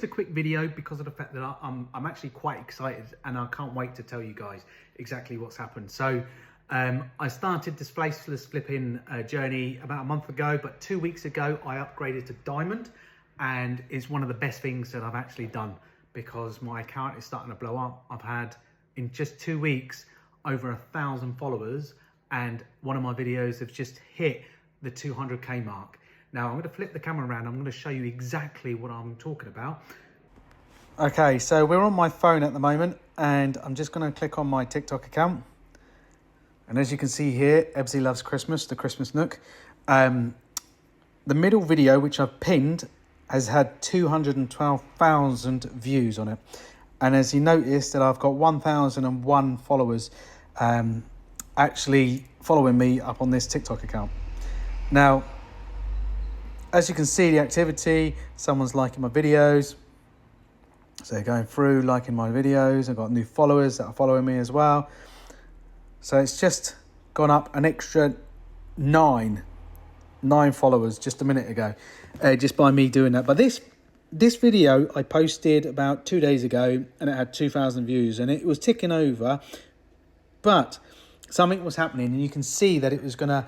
just a quick video because of the fact that I'm actually quite excited and I can't wait to tell you guys exactly what's happened. So I started this Faceless Flipping journey about a month ago, but 2 weeks ago I upgraded to Diamond, and it's one of the best things that I've actually done because my account is starting to blow up. I've had, in just 2 weeks, over 1,000 followers, and one of my videos have just hit the 200k mark. Now I'm going to flip the camera around. I'm going to show you exactly what I'm talking about. Okay, so we're on my phone at the moment, and I'm just going to click on my TikTok account. And as you can see here, Ebsy Loves Christmas, the Christmas Nook. The middle video, which I've pinned, has had 212,000 views on it. And as you notice that I've got 1,001 followers actually following me up on this TikTok account. Now, as you can see, the activity, someone's liking my videos. So they're going through, liking my videos. I've got new followers that are following me as well. So it's just gone up an extra nine followers just a minute ago, just by me doing that. But this video I posted about 2 days ago, and it had 2,000 views, and it was ticking over, but something was happening, and you can see that it was going to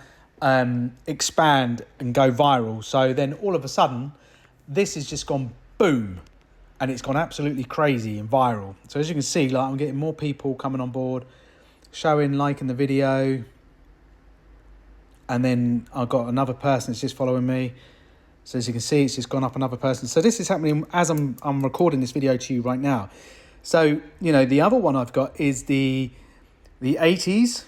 expand and go viral. So then all of a sudden, this has just gone boom, and it's gone absolutely crazy and viral. So as you can see, like, I'm getting more people coming on board, showing, liking the video, and then I've got another person that's just following me. So as you can see, it's just gone up another person. So this is happening as I'm recording this video to you right now. So, you know, the other one I've got is the 80s.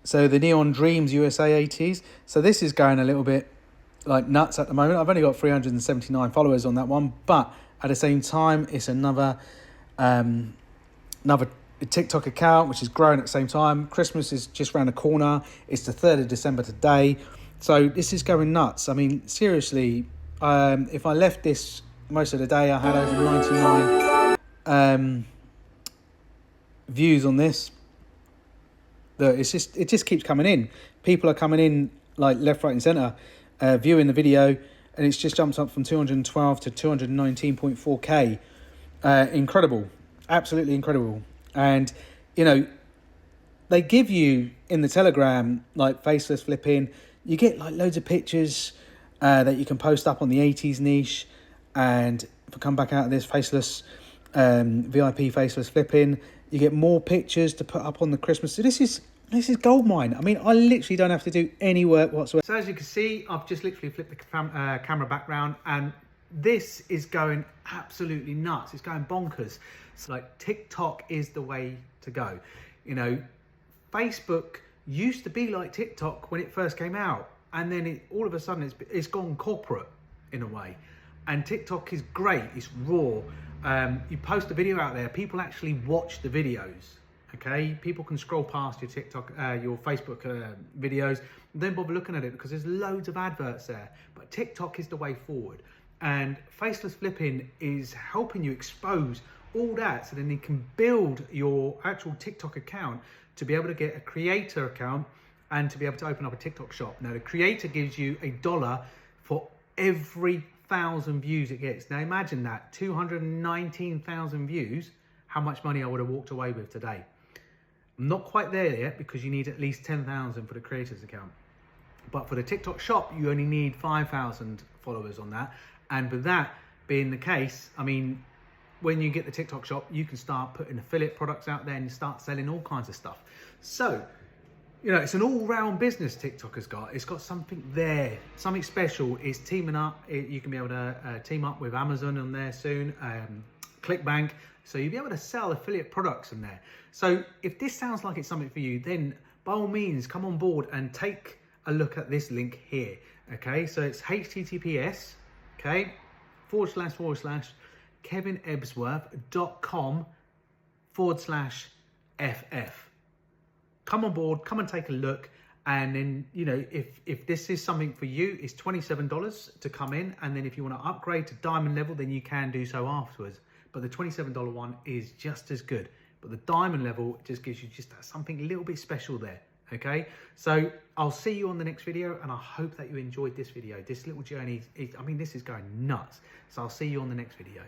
So the Neon Dreams USA 80s. So this is going a little bit like nuts at the moment. I've only got 379 followers on that one, but at the same time, it's another TikTok account which is growing at the same time. Christmas is just around the corner. It's the 3rd of December today. So this is going nuts. I mean, seriously, if I left this most of the day, I had over 99 views on this. It just keeps coming in. People are coming in like left, right and centre, viewing the video, and it's just jumped up from 212 to 219.4k. Incredible, absolutely incredible. And you know, they give you in the Telegram, like Faceless Flipping, you get like loads of pictures that you can post up on the 80s niche. And if I come back out of this Faceless VIP Faceless Flipping, you get more pictures to put up on the Christmas. So this is goldmine. I mean, I literally don't have to do any work whatsoever. So as you can see, I've just literally flipped the camera background, and this is going absolutely nuts. It's going bonkers. So like, TikTok is the way to go. You know, Facebook used to be like TikTok when it first came out, and then all of a sudden it's gone corporate in a way. And TikTok is great. It's raw. You post a video out there, people actually watch the videos. Okay, people can scroll past your TikTok, your Facebook videos, don't bother looking at it because there's loads of adverts there. But TikTok is the way forward, and Faceless Flipping is helping you expose all that, so then you can build your actual TikTok account to be able to get a creator account and to be able to open up a TikTok shop. Now the creator gives you $1 for every 1,000 views it gets. Now imagine that, 219,000 views, how much money I would have walked away with today. I'm not quite there yet because you need at least 10,000 for the creators account. But for the TikTok shop, you only need 5,000 followers on that. And with that being the case, I mean, when you get the TikTok shop, you can start putting affiliate products out there and you start selling all kinds of stuff. So, you know, it's an all-round business TikTok has got. It's got something there, something special. It's teaming up. You can be able to team up with Amazon on there soon, ClickBank. So you'll be able to sell affiliate products in there. So if this sounds like it's something for you, then by all means, come on board and take a look at this link here. Okay, so it's https, okay, / kevinebsworth.com/FF. Come on board, come and take a look. And then, you know, if this is something for you, it's $27 to come in. And then if you want to upgrade to diamond level, then you can do so afterwards. But the $27 one is just as good. But the diamond level just gives you just something a little bit special there. Okay, so I'll see you on the next video, and I hope that you enjoyed this video. This little journey, I mean, this is going nuts. So I'll see you on the next video.